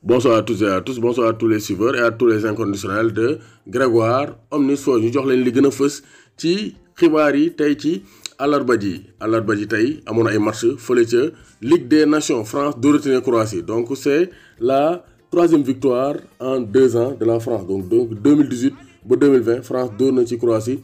Bonsoir à toutes et à tous, bonsoir à tous les suiveurs et à tous les inconditionnels de Grégoire Omnisport. ñu jox leen li gën a fës ci xibaar yi tey ci àllarba ji tey amoon ay match fële ca Ligue des Nations France dóorati na Croatie donc c'est la troisième victoire en 2 ans de la France donc 2018 ba 2020 France dóor na ci Croatie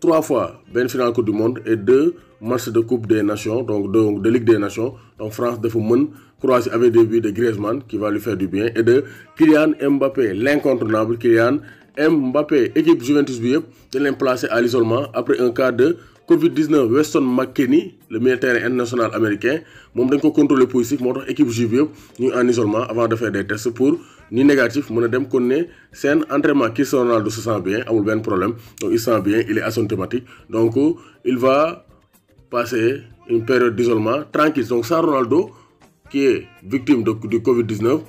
3 fois benn finale Coupe du Monde et 2 matchs de Coupe des Nations donc de Ligue des Nations donc France dafa mën Croatie avec des buts de Griezmann qui va lui faire du bien et de Kylian Mbappé l'incontournable Kylian Mbappé équipe Juventus bi yëpp dañ leen placé à l'isolement après un cas de Covid-19 Weston McKennie le militaire international américain moom dañ ko contrôler positif moo tax équipe juive yëpp ñu en isolement avant de faire des tests pour ni négatif mën a dem kon ne seen entraînement Cristiano Ronaldo se sent bien amul benn problème donc il se sent bien il est asymptomatique donc il va passer une période d'isolement tranquille donc sans Ronaldo qui est victime du Covid-19.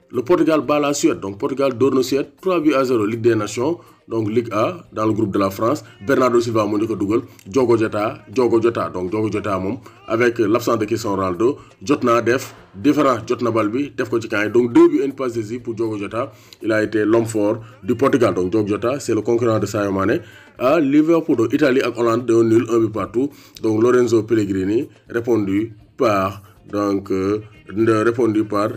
Le Portugal bat la Suède. Donc Portugal dóor na Suède 3-0 Ligue des Nations. Donc Ligue A dans le groupe de la France. Bernardo Silva moo ñu ko dugal. Diogo Jota. Donc Diogo Jota moom avec l'absence de Cristiano Ronaldo jot naa def différence jot na bal bi def ko ci camp yi. Donc 2 buts et une passe décisive pour Diogo Jota. Il a été l'homme fort du Portugal. Donc Diogo Jota c'est le concurrent de Sadio Mané. À Liverpool donc Italie ak Hollande 1-0 1 but partout. Donc Lorenzo Pellegrini répondu par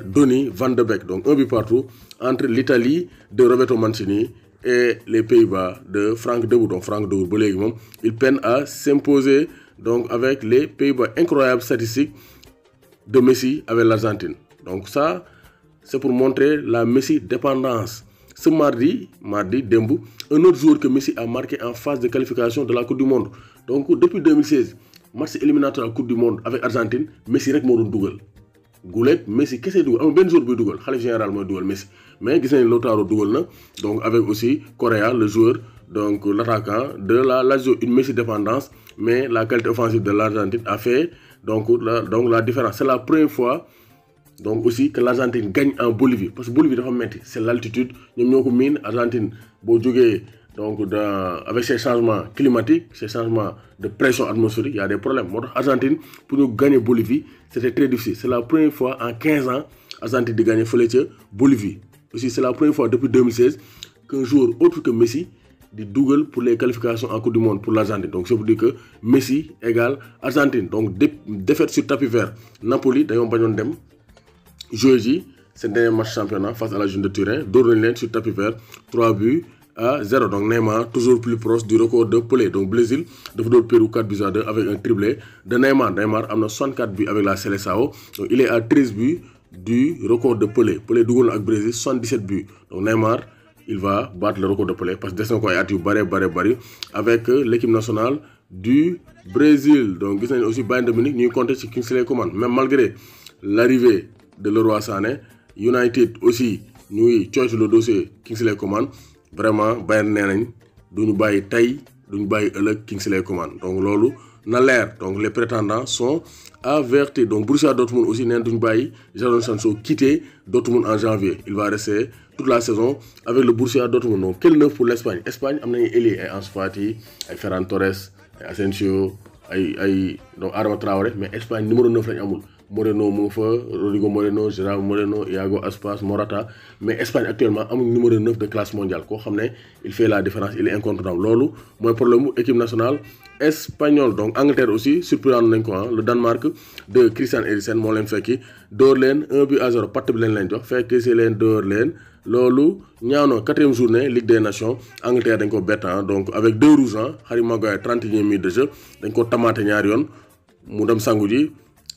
Donny van de Beek. Donc un but partout entre l'Italie de Roberto Mancini et les Pays-Bas de Frank de Boer. Donc Frank de Boer ba léegi moom il peine à s'imposer donc avec les Pays-Bas. Incroyable statistique de Messi avec l'Argentine. Donc ça c'est pour montrer la Messi dépendance. Ce mardi démb un autre joueur que Messi a marqué en phase de qualification de la Coupe du Monde. Donc depuis 2016 match éliminatoire Coupe du Monde avec Argentine Messi rek moo doon dugal guleet Messi kese dugal amul benn joueur buy dugal xalif général mooy dugal Messi mais gis nañ Lautaro dugal na donc avec aussi Correa le joueur donc l'attaquant de la Lazio une Messi dépendance mais la qualité offensive de l'Argentine a fait donc la différence. C'est la première fois donc aussi que l'Argentine gagne en Bolivie parce que Bolivie dafa metti c'est l'altitude ñoom ñoo ko miin Argentine boo jógee donc avec ces changements climatiques ces changements de pression atmosphérique il y a des problèmes moo tax Argentine pour ñu gagner Bolivie c'était très difficile. C'est la première fois en 15 ans Argentine di gagner fële ca Bolivie aussi c'est la première fois depuis 2016 qu'un joueur autre que Messi di dugal pour les qualifications en Coupe du Monde pour l'Argentine. Donc ça veut dire que Messi égale Argentine. Donc défaite sur tapis vert Napoli dañoo bañoon dem jouer ji seen dernier match championnat face à la Juve de Turin dóor nañ leen sur tapis vert 3-0. Donc Neymar toujours plus proche du record de Pelé. Donc Brésil dafa dóor Pérou 4-2 avec un triplé de Neymar. Neymar am na 64 buts avec la Seleção. Donc il est à 13 buts du record de Pelé. Pelé dugal na ak Brésil 77 buts. Donc Neymar il va battre le record de Pelé parce que des na ko ay at yu bari avec l'équipe nationale du Brésil. Donc gis nañ aussi Bayern de Munich ñuy compter ci Kingsley Coman même malgré l'arrivée de Leroy Sané United aussi ñuy coytu le dossier Kingsley Coman. Vraiment Bayern nee nañ duñu bàyyi tey duñu bàyyi ëllëg Kingsley Coman donc loolu na leer donc les prétendants sont avertis. Donc Borussia Dortmund aussi nee na duñu bàyyi Jadon Sancho quitter Dortmund en janvier. Il va rester toute la saison avec le Borussia Dortmund. Donc quel neuf pour l'Espagne. Espagne am nañu ailier ay Ansu Fati ay Ferran Torres ay Asensio ay donc Adama Traoré mais Espagne numéro 9 lañu amul. Moreno mu fa Rodrigo Moreno Gerard Moreno Iago Aspas Morata mais Espagne actuellement amul numéro 9 de classe mondiale koo xam ne il fait la différence il est incontournable loolu mooy problème mu équipe nationale espagnole. Donc Angleterre aussi surprendre nañ ko le Danemark de Christian Eriksen moo leen fekki door leen 1-0 patt bi leen jox fekk si leen door leen loolu ñaanoo 4e journée Ligue des Nations Angleterre dañ ko bett donc avec 2 rouges Harry Maguire 31e minute de jeu dañ ko tamaate ñaari yoon mu dem sangu ji.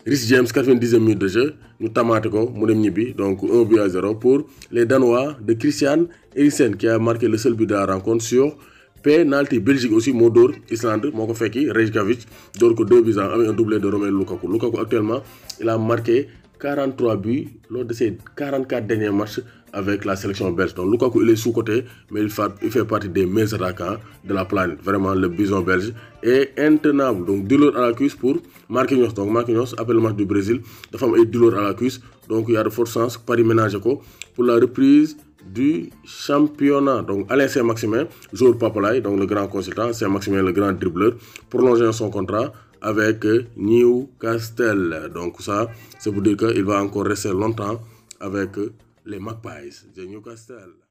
Reece James 90e minute de jeu ñu tamaate ko mu dem ñibbi donc 1-0 pour les Danois de Christian Eriksen qui a marqué le seul but de la rencontre sur penalty. Belgique aussi moo dóor Islande moo ko fekki Reykjavik dóor ko 2-0 avec un doublé de Romelu Lukaku. Lukaku actuellement il a marqué 43 buts lors de ses 44 derniers matchs avec la sélection belge. Donc Lukaku il est sous-coté mais il fait partie des meilleurs attaquants de la planète. Vraiment le bison belge est intenable. Donc douleur à la cuisse pour Marquinhos. Donc Marquinhos après le match du Brésil dafa am ay douleur à la cuisse donc il y a de fortes chances Paris ménager ko pour la reprise du championnat. Donc Alain Saint-Maximin joueur Papalay donc le grand consultant Saint-Maximin le grand dribbleur prolongeant son contrat avec Newcastle. Donc ça c'est pour dire qu'il va encore rester longtemps avec les Magpies de Newcastle.